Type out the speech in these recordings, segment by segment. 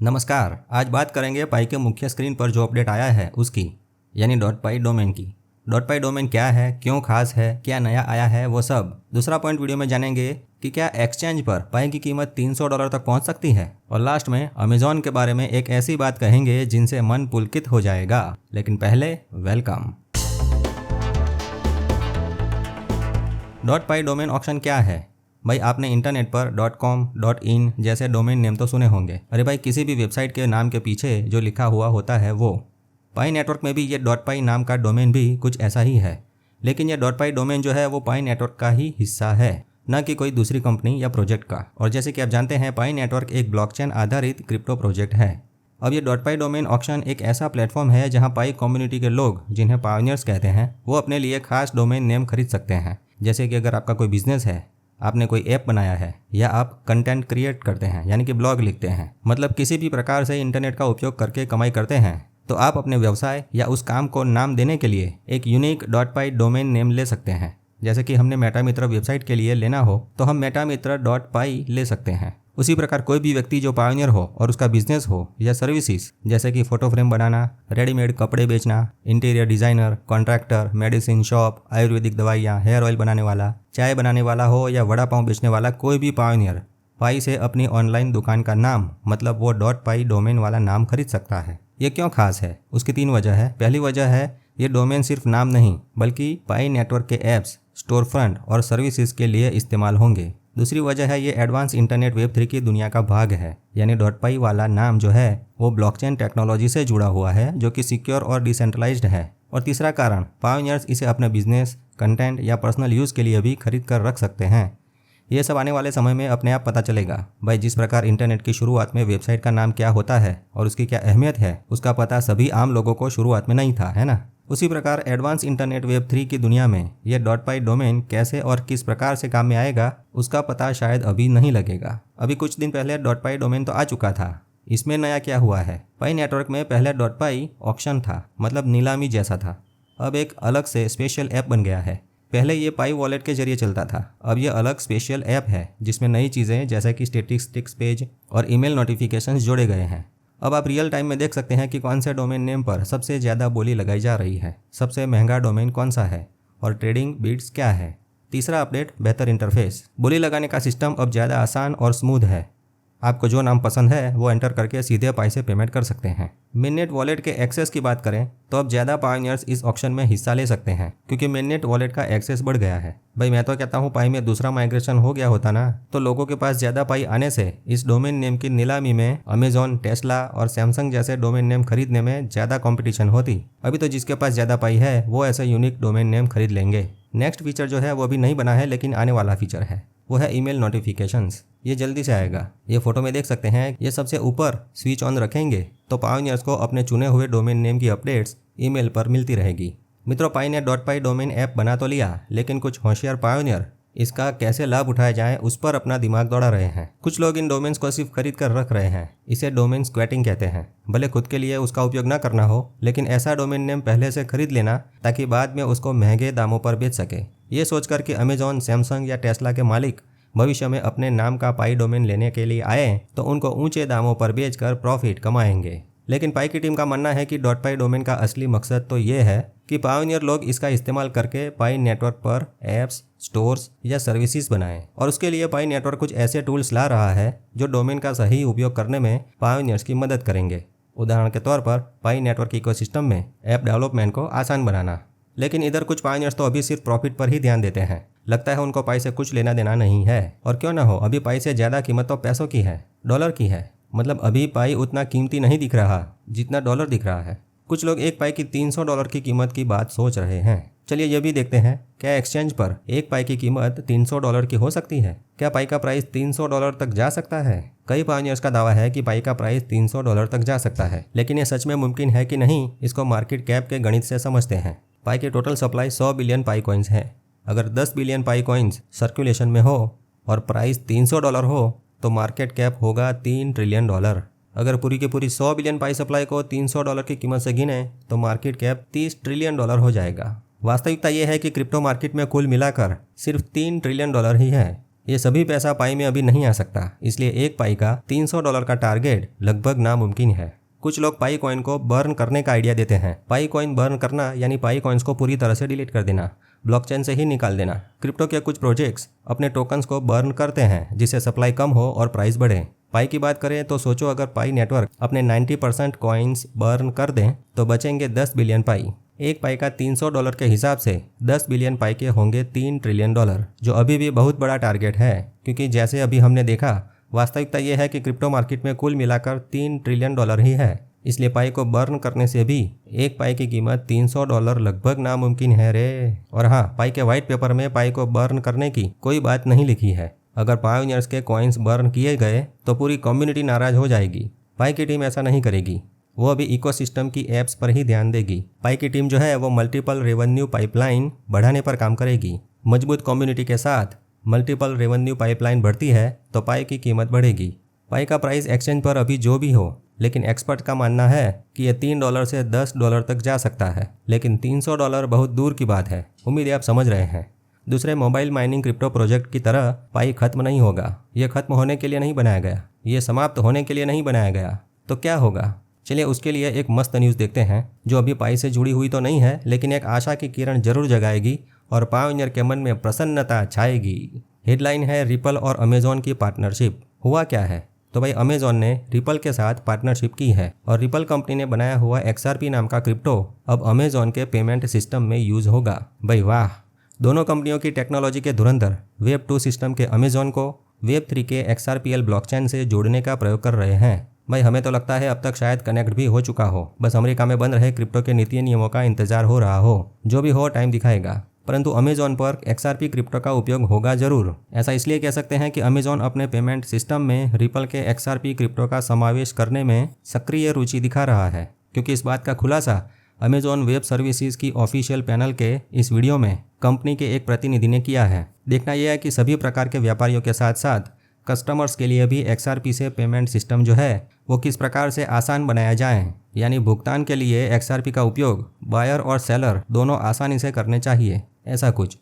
नमस्कार। आज बात करेंगे पाई के मुख्य स्क्रीन पर जो अपडेट आया है उसकी, यानी .पाई डोमेन की। .पाई डोमेन क्या है, क्यों खास है, क्या नया आया है, वो सब। दूसरा पॉइंट वीडियो में जानेंगे कि क्या एक्सचेंज पर पाई की कीमत $300 तक पहुंच सकती है। और लास्ट में अमेजॉन के बारे में एक ऐसी बात कहेंगे जिनसे मन पुलकित हो जाएगा। लेकिन पहले वेलकम। .पाई डोमेन ऑक्शन क्या है? भाई आपने इंटरनेट पर .com, .in जैसे डोमेन नेम तो सुने होंगे। अरे भाई किसी भी वेबसाइट के नाम के पीछे जो लिखा हुआ होता है वो। पाई नेटवर्क में भी ये .पाई नाम का डोमेन भी कुछ ऐसा ही है। लेकिन ये .पाई डोमेन जो है वो पाई नेटवर्क का ही हिस्सा है, न कि कोई दूसरी कंपनी या प्रोजेक्ट का। और जैसे कि आप जानते हैं, पाई नेटवर्क एक ब्लॉकचेन आधारित क्रिप्टो प्रोजेक्ट है। अब ये .पाई डोमेन ऑक्शन एक ऐसा प्लेटफॉर्म है जहां पाई कम्युनिटी के लोग, जिन्हें पायोनियर्स कहते हैं, वो अपने लिए खास डोमेन नेम खरीद सकते हैं। जैसे कि अगर आपका कोई बिजनेस है, आपने कोई ऐप बनाया है, या आप कंटेंट क्रिएट करते हैं यानी कि ब्लॉग लिखते हैं, मतलब किसी भी प्रकार से इंटरनेट का उपयोग करके कमाई करते हैं, तो आप अपने व्यवसाय या उस काम को नाम देने के लिए एक यूनिक .पाई डोमेन नेम ले सकते हैं। जैसे कि हमने मेटामित्र वेबसाइट के लिए लेना हो तो हम मेटामित्र .पाई ले सकते हैं। उसी प्रकार कोई भी व्यक्ति जो पायोनियर हो और उसका बिजनेस हो या सर्विसेज, जैसे कि फोटो फ्रेम बनाना, रेडीमेड कपड़े बेचना, interior designer, contractor, medicine shop, Ayurvedic दवाइयाँ, हेयर ऑयल बनाने वाला, चाय बनाने वाला हो या वड़ा पाव बेचने वाला कोई भी पायोनियर पाई से अपनी ऑनलाइन दुकान का नाम, मतलब वो .पाई डोमेन वाला नाम खरीद सकता है। ये क्यों खास है? उसकी 3 वजह है। पहली वजह है, ये डोमेन सिर्फ नाम नहीं बल्कि पाई नेटवर्क के ऐप्स, स्टोर फ्रंट और सर्विसेज के लिए इस्तेमाल होंगे। दूसरी वजह है, ये एडवांस इंटरनेट वेब 3 की दुनिया का भाग है, यानी .पाई वाला नाम जो है वो ब्लॉकचेन टेक्नोलॉजी से जुड़ा हुआ है, जो कि सिक्योर और डिसेंट्रलाइज्ड है। और तीसरा कारण, पायोनियर्स इसे अपने बिजनेस, कंटेंट या पर्सनल यूज़ के लिए भी खरीद कर रख सकते हैं। ये सब आने वाले समय में अपने आप पता चलेगा। भाई जिस प्रकार इंटरनेट की शुरुआत में वेबसाइट का नाम क्या होता है और उसकी क्या अहमियत है, उसका पता सभी आम लोगों को शुरुआत में नहीं था, है ना। उसी प्रकार एडवांस इंटरनेट वेब 3 की दुनिया में यह .पाई डोमेन कैसे और किस प्रकार से काम में आएगा, उसका पता शायद अभी नहीं लगेगा। अभी कुछ दिन पहले .पाई डोमेन तो आ चुका था। इसमें नया क्या हुआ है? पाई नेटवर्क में पहले .पाई ऑक्शन था, मतलब नीलामी जैसा था। अब एक अलग से स्पेशल ऐप बन गया है। पहले ये पाई वॉलेट के जरिए चलता था, अब ये अलग स्पेशल ऐप है जिसमें नई चीज़ें जैसे कि स्टैटिस्टिक्स पेज और ईमेल नोटिफिकेशंस जोड़े गए हैं। अब आप रियल टाइम में देख सकते हैं कि कौन से डोमेन नेम पर सबसे ज़्यादा बोली लगाई जा रही है, सबसे महंगा डोमेन कौन सा है और ट्रेडिंग बीट्स क्या है। तीसरा अपडेट, बेहतर इंटरफेस। बोली लगाने का सिस्टम अब ज़्यादा आसान और स्मूथ है। आपको जो नाम पसंद है वो एंटर करके सीधे पाई से पेमेंट कर सकते हैं। मिननेट वॉलेट के एक्सेस की बात करें तो अब ज़्यादा पायोनियर्स इस ऑक्शन में हिस्सा ले सकते हैं, क्योंकि मिननेट वॉलेट का एक्सेस बढ़ गया है। भाई मैं तो कहता हूँ, पाई में दूसरा माइग्रेशन हो गया होता ना, तो लोगों के पास ज़्यादा पाई आने से इस डोमेन नेम की नीलामी में अमेजॉन, टेस्ला और सैमसंग जैसे डोमेन नेम खरीदने में ज़्यादा कॉम्पिटिशन होती। अभी तो जिसके पास ज़्यादा पाई है वो ऐसे यूनिक डोमेन नेम खरीद लेंगे। नेक्स्ट फीचर जो है वो अभी नहीं बना है, लेकिन आने वाला फीचर है, वो है ईमेल नोटिफिकेशंस। ये जल्दी से आएगा। ये फोटो में देख सकते हैं, ये सबसे ऊपर स्विच ऑन रखेंगे तो पायोनियर्स को अपने चुने हुए डोमेन नेम की अपडेट्स ईमेल पर मिलती रहेगी। मित्रों, पाई ने .पाई डोमेन ऐप बना तो लिया, लेकिन कुछ होशियार पायोनियर इसका कैसे लाभ उठाया जाए उस पर अपना दिमाग दौड़ा रहे हैं। कुछ लोग इन डोमेन्स को सिर्फ खरीद कर रख रहे हैं। इसे डोमेन स्क्वैटिंग कहते हैं। भले खुद के लिए उसका उपयोग ना करना हो, लेकिन ऐसा डोमेन नेम पहले से खरीद लेना ताकि बाद में उसको महंगे दामों पर बेच सके। ये सोचकर कि अमेजॉन, सैमसंग या टेस्ला के मालिक भविष्य में अपने नाम का पाई डोमेन लेने के लिए आए तो उनको ऊंचे दामों पर बेचकर प्रॉफिट कमाएंगे। लेकिन पाई की टीम का मानना है कि .पाई डोमेन का असली मकसद तो ये है कि पायोनियर लोग इसका इस्तेमाल करके पाई नेटवर्क पर ऐप्स, स्टोर्स या सर्विसेज बनाएं। और उसके लिए पाई नेटवर्क कुछ ऐसे टूल्स ला रहा है जो डोमेन का सही उपयोग करने में पायोनियर्स की मदद करेंगे। उदाहरण के तौर पर पाई नेटवर्क इकोसिस्टम में ऐप डेवलपमेंट को आसान बनाना। लेकिन इधर कुछ पायोनियर्स तो अभी सिर्फ प्रॉफिट पर ही ध्यान देते हैं। लगता है उनको पाई से कुछ लेना देना नहीं है। और क्यों ना हो, अभी पाई से ज़्यादा कीमत तो पैसों की है, डॉलर की है। मतलब अभी पाई उतना कीमती नहीं दिख रहा जितना डॉलर दिख रहा है। कुछ लोग एक पाई की $300 की कीमत की बात सोच रहे हैं। चलिए ये भी देखते हैं, क्या एक्सचेंज पर एक पाई की कीमत $300 की हो सकती है? क्या पाई का प्राइस $300 तक जा सकता है? कई पायोनियर्स का दावा है कि पाई का प्राइस $300 तक जा सकता है, लेकिन ये सच में मुमकिन है कि नहीं, इसको मार्केट कैप के गणित से समझते हैं। पाई की टोटल सप्लाई 100 बिलियन पाई कॉइन्स है। अगर 10 बिलियन पाई कॉइन्स सर्कुलेशन में हो और प्राइस $300 हो तो मार्केट कैप होगा $3 ट्रिलियन। अगर पूरी की पूरी 100 बिलियन पाई सप्लाई को $300 की कीमत से गिने तो मार्केट कैप $30 ट्रिलियन हो जाएगा। वास्तविकता यह है कि क्रिप्टो मार्केट में कुल मिलाकर सिर्फ $3 ट्रिलियन ही है। ये सभी पैसा पाई में अभी नहीं आ सकता, इसलिए एक पाई का $300 का टारगेट लगभग नामुमकिन है। कुछ लोग पाई कॉइन को बर्न करने का आइडिया देते हैं। पाई कॉइन बर्न करना यानी पाई कॉइन्स को पूरी तरह से डिलीट कर देना, ब्लॉकचेन से ही निकाल देना। क्रिप्टो के कुछ प्रोजेक्ट्स अपने टोकन्स को बर्न करते हैं जिससे सप्लाई कम हो और प्राइस बढ़े। पाई की बात करें तो सोचो अगर पाई नेटवर्क अपने 90% कॉइन्स बर्न कर दें तो बचेंगे 10 बिलियन पाई। एक पाई का $300 के हिसाब से 10 बिलियन पाई के होंगे $3 ट्रिलियन, जो अभी भी बहुत बड़ा टारगेट है, क्योंकि जैसे अभी हमने देखा वास्तविकता यह है कि क्रिप्टो मार्केट में कुल मिलाकर $3 ट्रिलियन ही है। इसलिए पाई को बर्न करने से भी एक पाई की कीमत $300 लगभग नामुमकिन है रे। और हाँ, पाई के व्हाइट पेपर में पाई को बर्न करने की कोई बात नहीं लिखी है। अगर पायोनियर्स के कॉइन्स बर्न किए गए तो पूरी कम्युनिटी नाराज हो जाएगी। पाई की टीम ऐसा नहीं करेगी, वो अभी इकोसिस्टम की एप्स पर ही ध्यान देगी। पाई की टीम जो है वो मल्टीपल रेवेन्यू पाइपलाइन बढ़ाने पर काम करेगी। मजबूत कम्युनिटी के साथ मल्टीपल रेवेन्यू पाइपलाइन बढ़ती है तो पाई की कीमत बढ़ेगी। पाई का प्राइस एक्सचेंज पर अभी जो भी हो, लेकिन एक्सपर्ट का मानना है कि यह $3 से $10 तक जा सकता है, लेकिन $300 बहुत दूर की बात है। उम्मीद है आप समझ रहे हैं। दूसरे मोबाइल माइनिंग क्रिप्टो प्रोजेक्ट की तरह पाई खत्म नहीं होगा। ये खत्म होने के लिए नहीं बनाया गया, ये समाप्त होने के लिए नहीं बनाया गया। तो क्या होगा? चलिए उसके लिए एक मस्त न्यूज़ देखते हैं जो अभी पाई से जुड़ी हुई तो नहीं है, लेकिन एक आशा की किरण जरूर जगाएगी और पायोनियर के मन में प्रसन्नता छाएगी। हेडलाइन है रिपल और अमेजॉन की पार्टनरशिप। हुआ क्या है? तो भाई अमेजॉन ने रिपल के साथ पार्टनरशिप की है और रिपल कंपनी ने बनाया हुआ XRP नाम का क्रिप्टो अब अमेजॉन के पेमेंट सिस्टम में यूज होगा। भाई वाह! दोनों कंपनियों की टेक्नोलॉजी के धुरंधर वेब 2 सिस्टम के अमेजॉन को वेब 3 के XRPL ब्लॉकचेन से जोड़ने का प्रयोग कर रहे हैं। भाई हमें तो लगता है अब तक शायद कनेक्ट भी हो चुका हो, बस अमेरिका में बन रहे क्रिप्टो के नीति नियमों का इंतजार हो रहा हो। जो भी हो टाइम दिखाएगा, परंतु अमेजॉन पर XRP क्रिप्टो का उपयोग होगा जरूर। ऐसा इसलिए कह सकते हैं कि अमेजॉन अपने पेमेंट सिस्टम में रिपल के XRP क्रिप्टो का समावेश करने में सक्रिय रुचि दिखा रहा है, क्योंकि इस बात का खुलासा अमेजॉन वेब सर्विसेज की ऑफिशियल पैनल के इस वीडियो में कंपनी के एक प्रतिनिधि ने किया है। देखना यह है कि सभी प्रकार के व्यापारियों के साथ साथ कस्टमर्स के लिए भी XRP से पेमेंट सिस्टम जो है वो किस प्रकार से आसान बनाया जाए, यानी भुगतान के लिए XRP का उपयोग बायर और सेलर दोनों आसानी से करने चाहिए, ऐसा कुछ।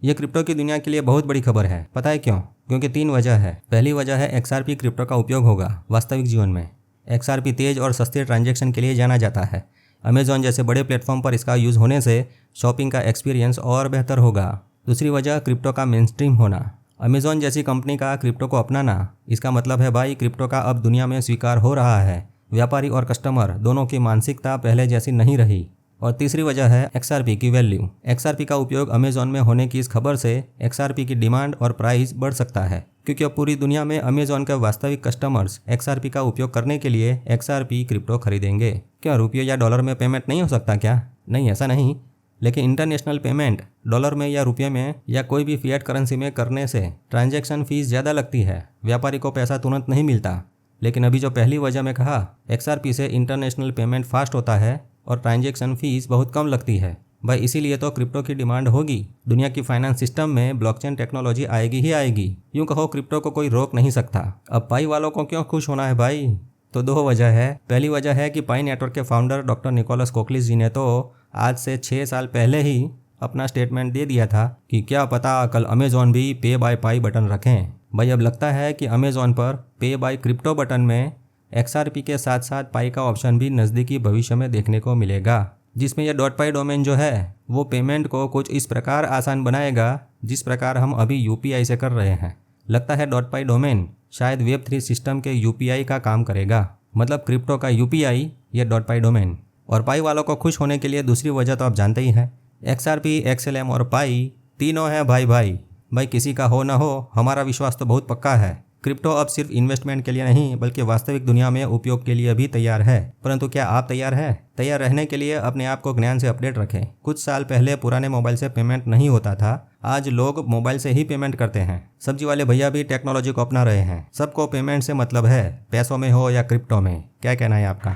ये क्रिप्टो की दुनिया के लिए बहुत बड़ी खबर है। पता है क्यों? क्योंकि 3 वजह है। पहली वजह है XRP क्रिप्टो का उपयोग होगा वास्तविक जीवन में। XRP तेज और सस्ते ट्रांजैक्शन के लिए जाना जाता है। अमेजॉन जैसे बड़े प्लेटफॉर्म पर इसका यूज़ होने से शॉपिंग का एक्सपीरियंस और बेहतर होगा। दूसरी वजह क्रिप्टो का मेनस्ट्रीम होना। अमेजॉन जैसी कंपनी का क्रिप्टो को अपनाना, इसका मतलब है भाई क्रिप्टो का अब दुनिया में स्वीकार हो रहा है। व्यापारी और कस्टमर दोनों की मानसिकता पहले जैसी नहीं रही। और तीसरी वजह है XRP की वैल्यू। XRP का उपयोग अमेजॉन में होने की इस खबर से XRP की डिमांड और प्राइस बढ़ सकता है, क्योंकि अब पूरी दुनिया में अमेजॉन के वास्तविक कस्टमर्स XRP का उपयोग करने के लिए XRP क्रिप्टो खरीदेंगे। क्या रुपये या डॉलर में पेमेंट नहीं हो सकता क्या? नहीं, ऐसा नहीं, लेकिन इंटरनेशनल पेमेंट डॉलर में या रुपये में या कोई भी फिएट करेंसी में करने से ट्रांजैक्शन फीस ज़्यादा लगती है। व्यापारी को पैसा तुरंत नहीं मिलता। लेकिन अभी जो पहली वजह में कहा, XRP से इंटरनेशनल पेमेंट फास्ट होता है और ट्रांजैक्शन फीस बहुत कम लगती है। भाई इसीलिए तो क्रिप्टो की डिमांड होगी। दुनिया की फाइनेंस सिस्टम में ब्लॉकचेन टेक्नोलॉजी आएगी ही आएगी। यूँ कहो क्रिप्टो को कोई रोक नहीं सकता। अब पाई वालों को क्यों खुश होना है भाई? तो 2 वजह है। पहली वजह है कि पाई नेटवर्क के फाउंडर डॉक्टर निकोलस कोकलिस जी ने तो आज से 6 साल पहले ही अपना स्टेटमेंट दे दिया था कि क्या पता कल अमेजॉन भी पे बाय पाई बटन रखें। भाई अब लगता है कि अमेजॉन पर पे बाय क्रिप्टो बटन में XRP के साथ साथ पाई का ऑप्शन भी नज़दीकी भविष्य में देखने को मिलेगा, जिसमें यह .py डोमेन जो है वो पेमेंट को कुछ इस प्रकार आसान बनाएगा जिस प्रकार हम अभी UPI से कर रहे हैं। लगता है .py डोमेन शायद वेब 3 सिस्टम के UPI का काम करेगा, मतलब क्रिप्टो का UPI या .py डोमेन। और पाई वालों को खुश होने के लिए दूसरी वजह तो आप जानते ही हैं, XRP, XLM और पाई तीनों हैं भाई भाई। भाई किसी का हो ना हो, हमारा विश्वास तो बहुत पक्का है। क्रिप्टो अब सिर्फ इन्वेस्टमेंट के लिए नहीं बल्कि वास्तविक दुनिया में उपयोग के लिए भी तैयार है। परंतु क्या आप तैयार हैं? तैयार रहने के लिए अपने आप को ज्ञान से अपडेट रखें। कुछ साल पहले पुराने मोबाइल से पेमेंट नहीं होता था, आज लोग मोबाइल से ही पेमेंट करते हैं। सब्जी वाले भैया भी टेक्नोलॉजी को अपना रहे हैं। सबको पेमेंट से मतलब है, पैसों में हो या क्रिप्टो में। क्या कहना है आपका?